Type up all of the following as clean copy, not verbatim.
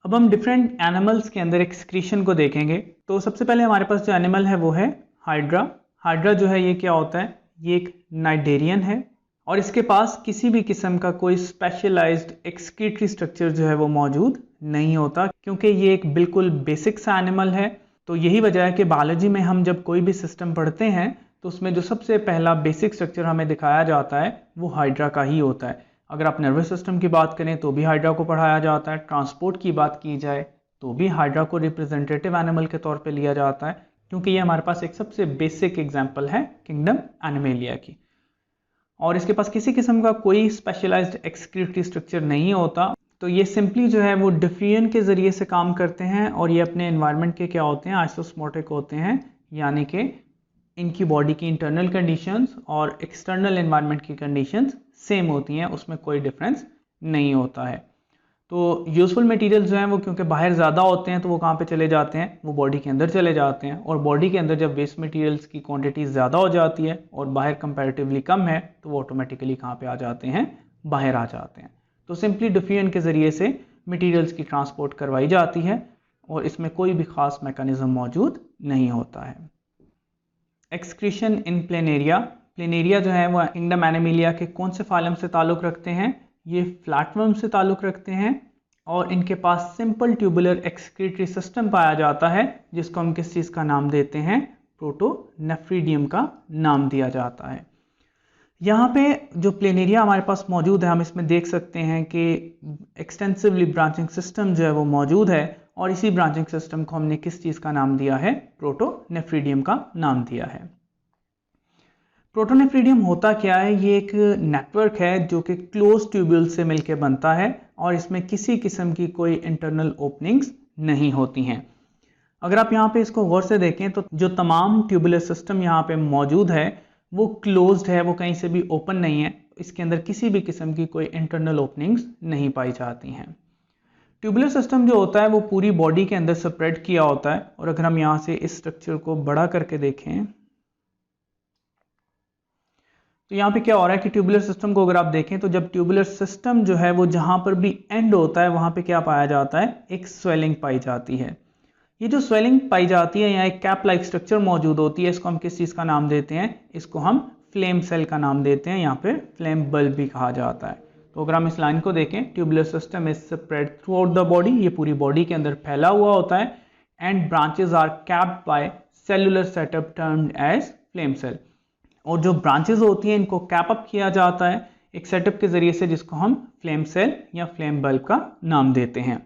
अब हम different animals के अंदर एक्सक्रीशन को देखेंगे। तो सबसे पहले हमारे पास जो एनिमल है वो है हाइड्रा। हाइड्रा जो है ये क्या होता है, ये एक नाइडेरियन है और इसके पास किसी भी किस्म का कोई स्पेशलाइज्ड एक्सक्रीटरी स्ट्रक्चर जो है वो मौजूद नहीं होता, क्योंकि ये एक बिल्कुल बेसिक सा एनिमल है। तो यही वजह है कि बायोलॉजी में हम जब कोई भी सिस्टम पढ़ते हैं तो उसमें जो सबसे पहला बेसिक स्ट्रक्चर हमें दिखाया जाता है वो हाइड्रा का ही होता है। अगर आप नर्वस सिस्टम की बात करें तो भी हाइड्रा को पढ़ाया जाता है, ट्रांसपोर्ट की बात की जाए तो भी हाइड्रा को रिप्रेजेंटेटिव एनिमल के तौर पे लिया जाता है, क्योंकि ये हमारे पास एक सबसे बेसिक एग्जांपल है किंगडम एनिमेलिया की। और इसके पास किसी किस्म का कोई स्पेशलाइज्ड एक्सक्रीटरी स्ट्रक्चर नहीं होता। तो ये सिंपली जो है वो डिफ्यूजन के ज़रिए से काम करते हैं और ये अपने एनवायरनमेंट के क्या होते हैं, आइसोस्मोटिक होते हैं, यानी कि इनकी बॉडी की इंटरनल कंडीशंस और एक्सटर्नल एनवायरनमेंट की कंडीशंस सेम होती हैं, उसमें कोई डिफरेंस नहीं होता है। तो यूजफुल मटेरियल्स जो हैं वो क्योंकि बाहर ज़्यादा होते हैं तो वो कहाँ पे चले जाते हैं, वो बॉडी के अंदर चले जाते हैं। और बॉडी के अंदर जब वेस्ट मटेरियल्स की क्वांटिटी ज़्यादा हो जाती है और बाहर कंपैरेटिवली कम है तो वो ऑटोमेटिकली कहाँ पे आ जाते हैं, बाहर आ जाते हैं। तो सिंपली डिफ्यूजन के ज़रिए से मटेरियल्स की ट्रांसपोर्ट करवाई जाती है और इसमें कोई भी ख़ास मैकेनिज्म मौजूद नहीं होता है। एक्सक्रीशन इन प्लेनेरिया। प्लेनेरिया जो है वो किंगडम एनिमेलिया के कौन से फाइलम से ताल्लुक़ रखते हैं, ये फ्लैटवर्म से ताल्लुक़ रखते हैं और इनके पास सिंपल ट्यूबुलर एक्सक्रीटरी सिस्टम पाया जाता है जिसको हम किस चीज़ का नाम देते हैं, प्रोटोनेफ्रीडियम का नाम दिया जाता है। यहाँ पे जो प्लेनेरिया हमारे पास मौजूद है हम इसमें देख सकते हैं कि एक्सटेंसिवली ब्रांचिंग सिस्टम जो है वो मौजूद है और इसी ब्रांचिंग सिस्टम को हमने किस चीज़ का नाम दिया है, प्रोटोनेफ्रीडियम का नाम दिया है। प्रोटोनेफ्रीडियम होता क्या है, ये एक नेटवर्क है जो कि क्लोज ट्यूब्यूल से मिलकर बनता है और इसमें किसी किस्म की कोई इंटरनल ओपनिंग्स नहीं होती हैं। अगर आप यहाँ पे इसको गौर से देखें तो जो तमाम ट्यूबुलर सिस्टम यहाँ पे मौजूद है वो क्लोज्ड है, वो कहीं से भी ओपन नहीं है, इसके अंदर किसी भी किस्म की कोई इंटरनल ओपनिंग्स नहीं पाई जाती हैं। ट्यूबुलर सिस्टम जो होता है वो पूरी बॉडी के अंदर स्प्रेड किया होता है और अगर हम यहाँ से इस स्ट्रक्चर को बड़ा करके देखें तो यहाँ पे क्या हो रहा है कि ट्यूबुलर सिस्टम को अगर आप देखें तो जब ट्यूबुलर सिस्टम जो है वो जहाँ पर भी एंड होता है वहाँ पे क्या पाया जाता है, एक स्वेलिंग पाई जाती है। ये जो स्वेलिंग पाई जाती है यहाँ एक कैप लाइक स्ट्रक्चर मौजूद होती है, इसको हम किस चीज़ का नाम देते हैं, इसको हम फ्लेम सेल का नाम देते हैं, यहाँ पे फ्लेम बल्ब भी कहा जाता है। तो अगर हम इस लाइन को देखें, tubular system is spread throughout the body, ये पूरी बॉडी के अंदर फैला हुआ होता है and branches are capped by cellular setup termed as flame cell. और जो ब्रांचेज होती हैं इनको कैप अप किया जाता है एक सेटअप के जरिए से जिसको हम फ्लेम सेल या फ्लेम बल्ब का नाम देते हैं।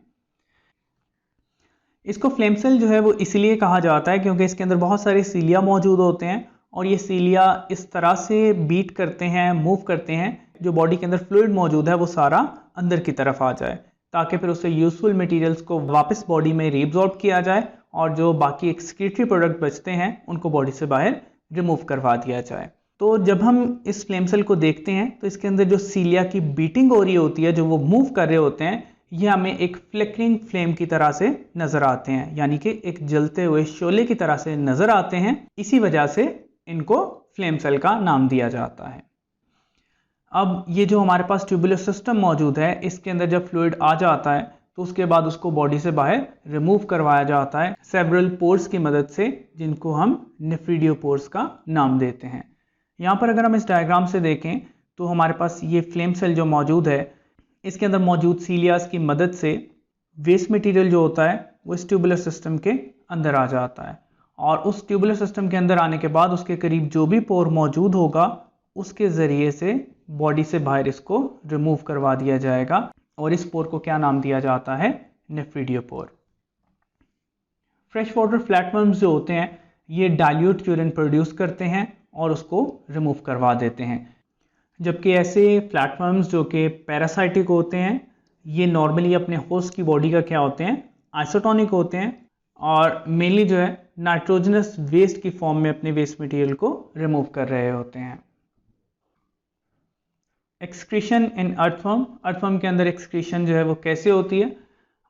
इसको फ्लेम सेल जो है वो इसलिए कहा जाता है क्योंकि इसके अंदर बहुत सारे सीलिया मौजूद होते हैं और ये सीलिया इस तरह से बीट करते हैं, मूव करते हैं, जो बॉडी के अंदर फ्लूइड मौजूद है वो सारा अंदर की तरफ आ जाए ताकि फिर उससे यूजफुल मटेरियल्स को वापस बॉडी में रीअब्सॉर्ब किया जाए और जो बाकी एक्सक्रीटरी प्रोडक्ट बचते हैं उनको बॉडी से बाहर रिमूव करवा दिया जाए। तो जब हम इस फ्लेम सेल को देखते हैं तो इसके अंदर जो सीलिया की बीटिंग हो रही होती है, जो वो मूव कर रहे होते हैं, ये हमें एक फ्लिकरिंग फ्लेम की तरह से नज़र आते हैं, यानी कि एक जलते हुए शोले की तरह से नज़र आते हैं। इसी वजह से इनको फ्लेम सेल का नाम दिया जाता है। अब ये जो हमारे पास ट्यूबुलर सिस्टम मौजूद है इसके अंदर जब फ्लूइड आ जाता है तो उसके बाद उसको बॉडी से बाहर रिमूव करवाया जाता है सेवरल पोर्स की मदद से, जिनको हम नेफ्रीडियोपोर्स का नाम देते हैं। यहाँ पर अगर हम इस डायग्राम से देखें तो हमारे पास ये फ्लेम सेल जो मौजूद है इसके अंदर मौजूद सीलियास की मदद से वेस्ट मटेरियल जो होता है वो इस ट्यूबुलर सिस्टम के अंदर आ जाता है और उस ट्यूबुलर सिस्टम के अंदर आने के बाद उसके करीब जो भी पोर मौजूद होगा उसके ज़रिए से बॉडी से बाहर इसको रिमूव करवा दिया जाएगा और इस पोर को क्या नाम दिया जाता है, नेफ्रीडियोपोर। फ्रेश वाटर फ्लैटवर्म्स जो होते हैं ये डाइल्यूट यूरिन प्रोड्यूस करते हैं और उसको रिमूव करवा देते हैं, जबकि ऐसे फ्लैटवर्म्स जो कि पैरासाइटिक होते हैं ये नॉर्मली अपने होस्ट की बॉडी का क्या होते हैं, आइसोटोनिक होते हैं और मेनली जो है नाइट्रोजनस वेस्ट की फॉर्म में अपने वेस्ट मटेरियल को रिमूव कर रहे होते हैं। एक्सक्रीशन इन अर्थवर्म। अर्थवर्म के अंदर एक्सक्रीशन जो है वो कैसे होती है,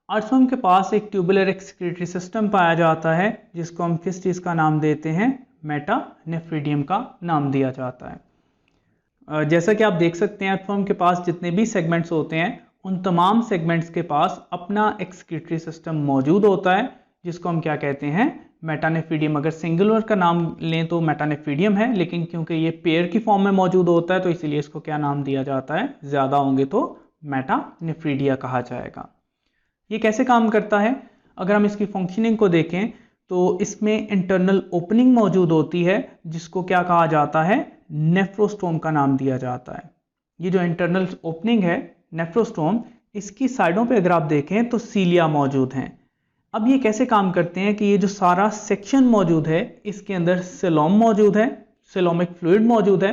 अर्थवर्म के पास एक ट्यूबुलर एक्सक्रीटरी सिस्टम पाया जाता है जिसको हम किस चीज़ का नाम देते हैं, मेटानेफ्रीडियम का नाम दिया जाता है। जैसा कि आप देख सकते हैं अर्थवर्म के पास जितने भी सेगमेंट्स होते हैं उन तमाम सेगमेंट्स के पास अपना एक्सक्रीटरी सिस्टम मौजूद होता है, जिसको हम क्या कहते हैं, मेटानेफ्रीडियम। अगर सिंगुलर का नाम लें तो मेटानेफ्रीडियम है, लेकिन क्योंकि ये पेयर की फॉर्म में मौजूद होता है तो इसीलिए इसको क्या नाम दिया जाता है, ज़्यादा होंगे तो मेटानेफ्रीडिया कहा जाएगा। ये कैसे काम करता है, अगर हम इसकी फंक्शनिंग को देखें तो इसमें इंटरनल ओपनिंग मौजूद होती है, जिसको क्या कहा जाता है, नेफ्रोस्टोम का नाम दिया जाता है। ये जो इंटरनल ओपनिंग है नेफ्रोस्टोम, इसकी साइडों पे अगर आप देखें तो सीलिया मौजूद हैं। अब ये कैसे काम करते हैं कि ये जो सारा सेक्शन मौजूद है इसके अंदर सेलोम मौजूद है, सेलोमिक फ्लूइड मौजूद है।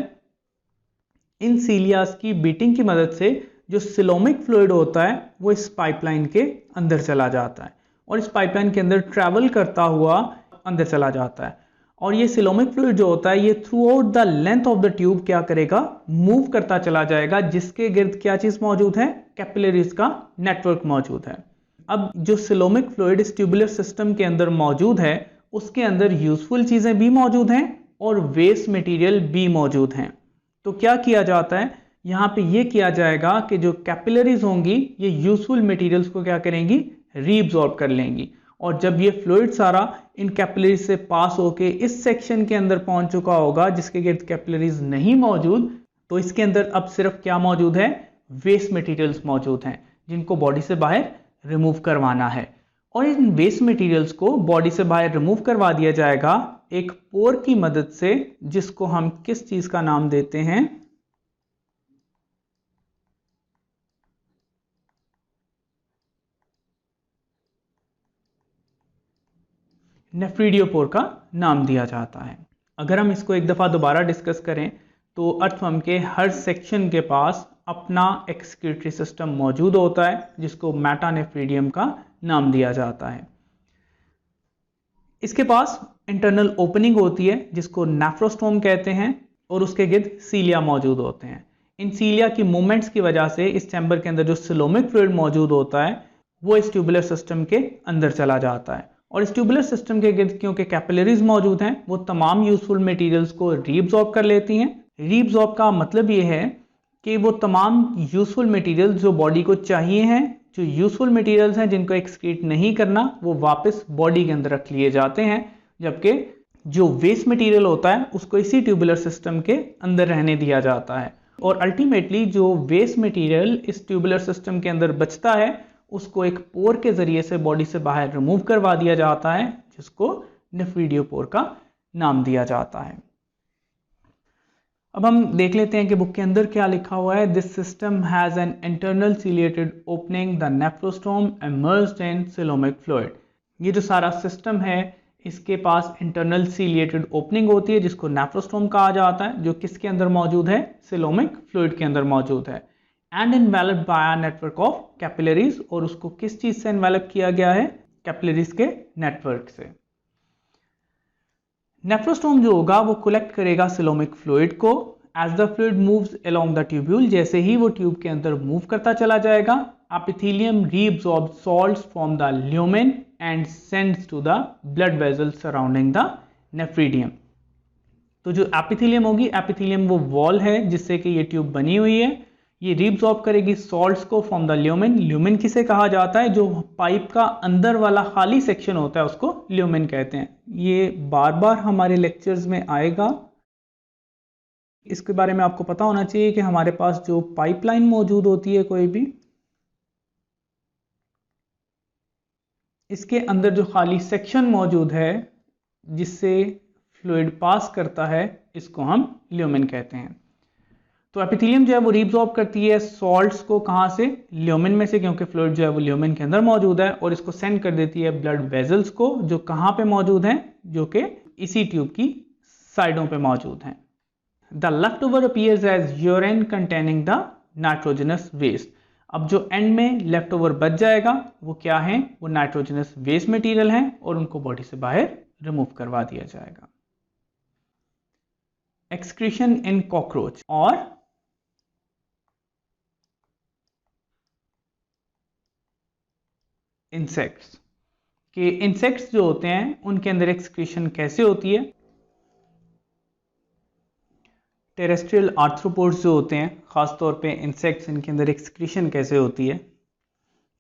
इन सीलियास की बीटिंग की मदद से जो सेलोमिक फ्लूइड होता है वो इस पाइपलाइन के अंदर चला जाता है और इस पाइपलाइन के अंदर ट्रैवल करता हुआ अंदर चला जाता है। और ये सेलोमिक फ्लूइड जो होता है ये through out the length of the tube क्या करेगा, मूव करता चला जाएगा, जिसके गिर्द क्या चीज मौजूद है, कैपिलरीज का नेटवर्क मौजूद है। अब जो सेलोमिक फ्लूइड इस ट्यूबुलर सिस्टम के अंदर मौजूद है उसके अंदर यूजफुल चीजें भी मौजूद हैं और वेस्ट मटेरियल भी मौजूद हैं। तो क्या किया जाता है, यहाँ पे ये किया जाएगा कि जो कैपिलरीज होंगी ये यूजफुल मटेरियल्स को क्या करेंगी, रीअब्सॉर्ब कर लेंगी। और जब ये फ्लूइड सारा इन कैपिलरीज से पास होके इस सेक्शन के अंदर पहुंच चुका होगा जिसके गिर्द कैपिलरीज नहीं मौजूद, तो इसके अंदर अब सिर्फ क्या मौजूद है, वेस्ट मटेरियल्स मौजूद हैं जिनको बॉडी से बाहर रिमूव करवाना है। और इन वेस्ट मटेरियल्स को बॉडी से बाहर रिमूव करवा दिया जाएगा एक पोर की मदद से, जिसको हम किस चीज का नाम देते हैं, नेफ्रीडियोपोर का नाम दिया जाता है। अगर हम इसको एक दफ़ा दोबारा डिस्कस करें तो अर्थवर्म के हर सेक्शन के पास अपना एक्सक्रीटरी सिस्टम मौजूद होता है जिसको मेटानेफ्रीडियम का नाम दिया जाता है। इसके पास इंटरनल ओपनिंग होती है जिसको नेफ्रोस्टोम कहते हैं और उसके गिर्द सीलिया मौजूद होते हैं। इन सीलिया की मूवमेंट्स की वजह से इस चैम्बर के अंदर जो सेलोमिक फ्लूइड मौजूद होता है वो इस ट्यूबुलर सिस्टम के अंदर चला जाता है। और इस ट्यूबुलर सिस्टम के गिर्द क्योंकि कैपिलरीज मौजूद हैं वो तमाम यूजफुल मटेरियल्स को रीअब्सॉर्ब कर लेती हैं। रीअब्सॉर्ब का मतलब ये है कि वो तमाम यूजफुल मटेरियल्स जो बॉडी को चाहिए हैं, जो यूजफुल मटेरियल्स हैं जिनको एक्सक्रीट नहीं करना, वो वापस बॉडी के अंदर रख लिए जाते हैं, जबकि जो वेस्ट मटेरियल होता है उसको इसी ट्यूबुलर सिस्टम के अंदर रहने दिया जाता है। और अल्टीमेटली जो वेस्ट मटेरियल इस ट्यूबुलर सिस्टम के अंदर बचता है उसको एक पोर के जरिए से बॉडी से बाहर रिमूव करवा दिया जाता है, जिसको नेफ्रीडियोपोर का नाम दिया जाता है। अब हम देख लेते हैं कि बुक के अंदर क्या लिखा हुआ है। This system has an internal ciliated opening, the nephrostome emerged in coelomic fluid. ये जो सारा सिस्टम है इसके पास इंटरनल सीलिएटेड ओपनिंग होती है जिसको नेफ्रोस्टोम कहा जाता है, जो किसके अंदर मौजूद है, सेलोमिक फ्लूइड के अंदर मौजूद है। And enveloped by a network of capillaries, और उसको किस चीज से इन्वेलप किया गया है, कैपिलरीज के नेटवर्क से। नेफ्रोस्टोम जो होगा वो कलेक्ट करेगा सेलोमिक फ्लूइड को। As the fluid moves along the tubule, जैसे ही वो ट्यूब के अंदर मूव करता चला जाएगा, epithelium reabsorb salts from the lumen and sends to the blood vessel surrounding the nephridium. तो जो एपिथेलियम होगी, एपिथेलियम वो वॉल है जिससे कि ये ट्यूब बनी हुई है, ये रीअब्सॉर्ब करेगी सॉल्ट्स को फ्रॉम द ल्यूमेन। ल्यूमेन किसे कहा जाता है, जो पाइप का अंदर वाला खाली सेक्शन होता है उसको ल्यूमेन कहते हैं। ये बार बार हमारे लेक्चर्स में आएगा, इसके बारे में आपको पता होना चाहिए कि हमारे पास जो पाइपलाइन मौजूद होती है कोई भी, इसके अंदर जो खाली सेक्शन मौजूद है जिससे फ्लूइड पास करता है, इसको हम ल्यूमेन कहते हैं। तो एपिथेलियम जो है वो रीअब्सॉर्ब करती है सॉल्ट्स को, कहाँ से, ल्यूमेन में से, क्योंकि फ्लूइड जो है वो ल्यूमेन के अंदर मौजूद है, और इसको सेंड कर देती है ब्लड वेजल्स को, जो कहाँ पे मौजूद हैं, जो कि इसी ट्यूब की साइडों पे मौजूद हैं। The left over appears as urine containing the nitrogenous waste. अब जो एंड में लेफ्ट ओवर बच जाएगा वो क्या है, वो नाइट्रोजनस वेस्ट मटेरियल है और उनको बॉडी से बाहर रिमूव करवा दिया जाएगा। एक्सक्रीशन इन कॉकरोच और इंसेक्ट्स के, इंसेक्ट्स जो होते हैं उनके अंदर एक्सक्रीशन कैसे होती है। टेरेस्ट्रियल आर्थ्रोपोड्स जो होते हैं, ख़ासतौर पे इंसेक्ट्स, इनके अंदर एक्सक्रीशन कैसे होती है।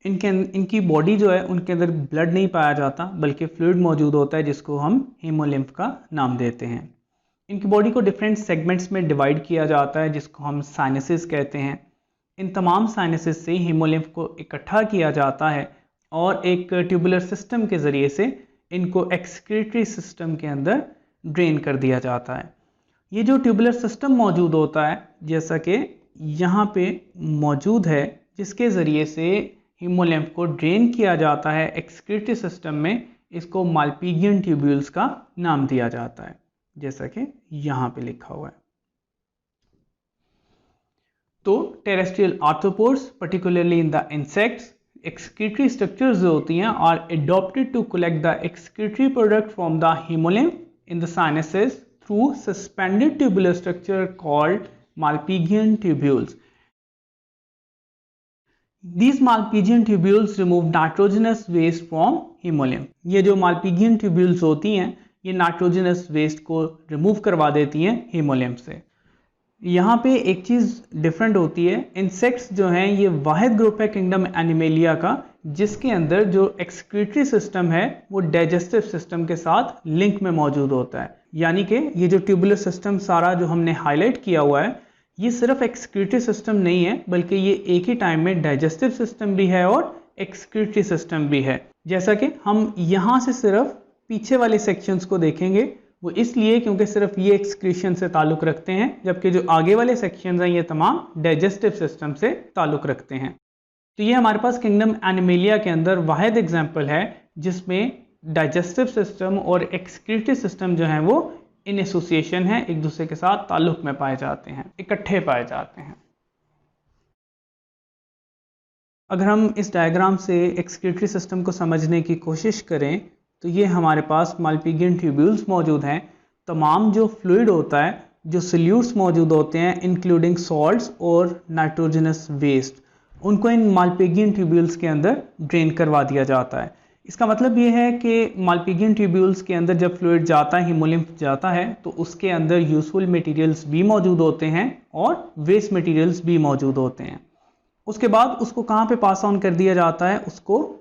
इनकी बॉडी जो है उनके अंदर ब्लड नहीं पाया जाता बल्कि फ्लूइड मौजूद होता है जिसको हम हीमोलिम्फ का नाम देते हैं। इनकी बॉडी को डिफरेंट सेगमेंट्स में डिवाइड किया जाता है जिसको हम साइनसेस कहते हैं। इन तमाम साइनसेस से हीमोलिम्फ को इकट्ठा किया जाता है और एक ट्यूबुलर सिस्टम के ज़रिए से इनको एक्सक्रीटरी सिस्टम के अंदर ड्रेन कर दिया जाता है। ये जो ट्यूबुलर सिस्टम मौजूद होता है जैसा कि यहाँ पे मौजूद है, जिसके ज़रिए से हीमोलिम्फ को ड्रेन किया जाता है एक्सक्रीटरी सिस्टम में, इसको माल्पीजियन ट्यूब्यूल्स का नाम दिया जाता है जैसा कि यहाँ पे लिखा हुआ है। तो terrestrial arthropods particularly in the insects, excretory structures जो होती हैं are adopted to collect the excretory product from the haemolymph in the sinuses through suspended tubular structure called Malpighian tubules. These Malpighian tubules remove nitrogenous waste from hemolymph. ये जो Malpighian tubules होती हैं ये nitrogenous waste को remove करवा देती हैं haemolymph से। यहाँ पे एक चीज़ डिफरेंट होती है, इंसेक्ट्स जो हैं ये वाहिद ग्रुप है किंगडम एनिमेलिया का जिसके अंदर जो एक्सक्रीटरी सिस्टम है वो डाइजेस्टिव सिस्टम के साथ लिंक में मौजूद होता है। यानी कि ये जो ट्यूबुलर सिस्टम सारा जो हमने हाईलाइट किया हुआ है ये सिर्फ एक्सक्रीटरी सिस्टम नहीं है बल्कि ये एक ही टाइम में डाइजेस्टिव सिस्टम भी है और एक्सक्रीटरी सिस्टम भी है। जैसा कि हम यहाँ से सिर्फ पीछे वाले सेक्शंस को देखेंगे, वो इसलिए क्योंकि सिर्फ ये एक्सक्रीशन से ताल्लुक रखते हैं जबकि जो आगे वाले सेक्शंस हैं ये तमाम डाइजेस्टिव सिस्टम से ताल्लुक रखते हैं। तो ये हमारे पास किंगडम एनिमेलिया के अंदर वाहिद एग्जाम्पल है जिसमें डाइजेस्टिव सिस्टम और एक्सक्रीटरी सिस्टम जो हैं वो इन एसोसिएशन है, एक दूसरे के साथ ताल्लुक में पाए जाते हैं, इकट्ठे पाए जाते हैं। अगर हम इस डायग्राम से एक्सक्रीटरी सिस्टम को समझने की कोशिश करें तो ये हमारे पास माल्पीजियन ट्यूब्यूल्स मौजूद हैं। तमाम जो फ्लूइड होता है, जो सल्यूट्स मौजूद होते हैं इंक्लूडिंग सॉल्ट्स और नाइट्रोजनस वेस्ट, उनको इन माल्पीजियन ट्यूब्यूल्स के अंदर ड्रेन करवा दिया जाता है। इसका मतलब ये है कि माल्पीजियन ट्यूब्यूल्स के अंदर जब फ्लूइड जाता है, हीमोलिम्फ जाता है, तो उसके अंदर यूजफुल मटेरियल्स भी मौजूद होते हैं और वेस्ट मटेरियल्स भी मौजूद होते हैं। उसके बाद उसको कहाँ पे पास ऑन कर दिया जाता है, उसको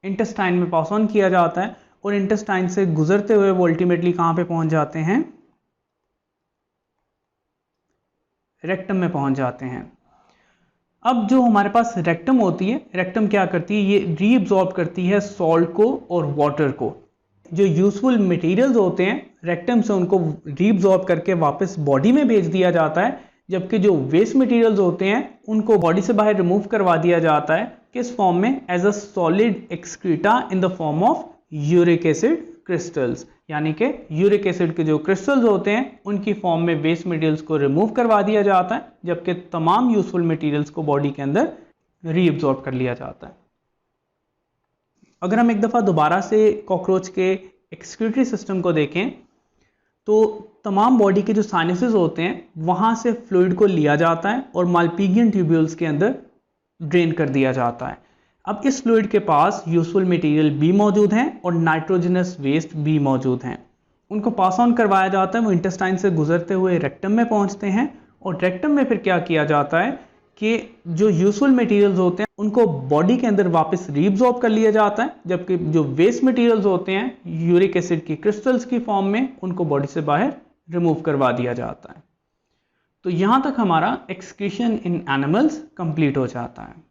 इंटेस्टाइन में पास ऑन किया जाता है और इंटेस्टाइन से गुजरते हुए वो अल्टीमेटली कहाँ पे पहुंच जाते हैं, रेक्टम में पहुंच जाते हैं। अब जो हमारे पास रेक्टम होती है, रेक्टम क्या करती है, ये रीअब्सॉर्ब करती है सॉल्ट को और वाटर को। जो यूजफुल मटेरियल्स होते हैं रेक्टम से उनको रीअब्सॉर्ब करके वापस बॉडी में भेज दिया जाता है, जबकि जो वेस्ट मटेरियल्स होते हैं उनको बॉडी से बाहर रिमूव करवा दिया जाता है। किस फॉर्म में, as a solid excreta in the form of uric acid crystals, यानी कि यूरिक एसिड के जो क्रिस्टल्स होते हैं उनकी फॉर्म में वेस्ट मटेरियल्स को रिमूव करवा दिया जाता है, जबकि तमाम यूजफुल मटेरियल्स को बॉडी के अंदर रीअब्सॉर्ब कर लिया जाता है। अगर हम एक दफ़ा दोबारा से कॉकरोच के एक्सक्रीटरी सिस्टम को देखें तो तमाम बॉडी के जो साइनसेस होते हैं वहाँ से फ्लूइड को लिया जाता है और माल्पीजियन ट्यूब्यूल्स के अंदर ड्रेन कर दिया जाता है। अब इस फ्लूइड के पास यूजफुल मटेरियल भी मौजूद हैं और नाइट्रोजनस वेस्ट भी मौजूद हैं। उनको पास ऑन करवाया जाता है, वो इंटेस्टाइन से गुजरते हुए रेक्टम में पहुंचते हैं और रेक्टम में फिर क्या किया जाता है कि जो यूजफुल मटेरियल्स होते हैं उनको बॉडी के अंदर वापस रीअब्सॉर्ब कर लिया जाता है, जबकि जो वेस्ट मटेरियल्स होते हैं यूरिक एसिड की क्रिस्टल्स की फॉर्म में उनको बॉडी से बाहर रिमूव करवा दिया जाता है। तो यहाँ तक हमारा एक्सक्रीशन इन एनिमल्स कंप्लीट हो जाता है।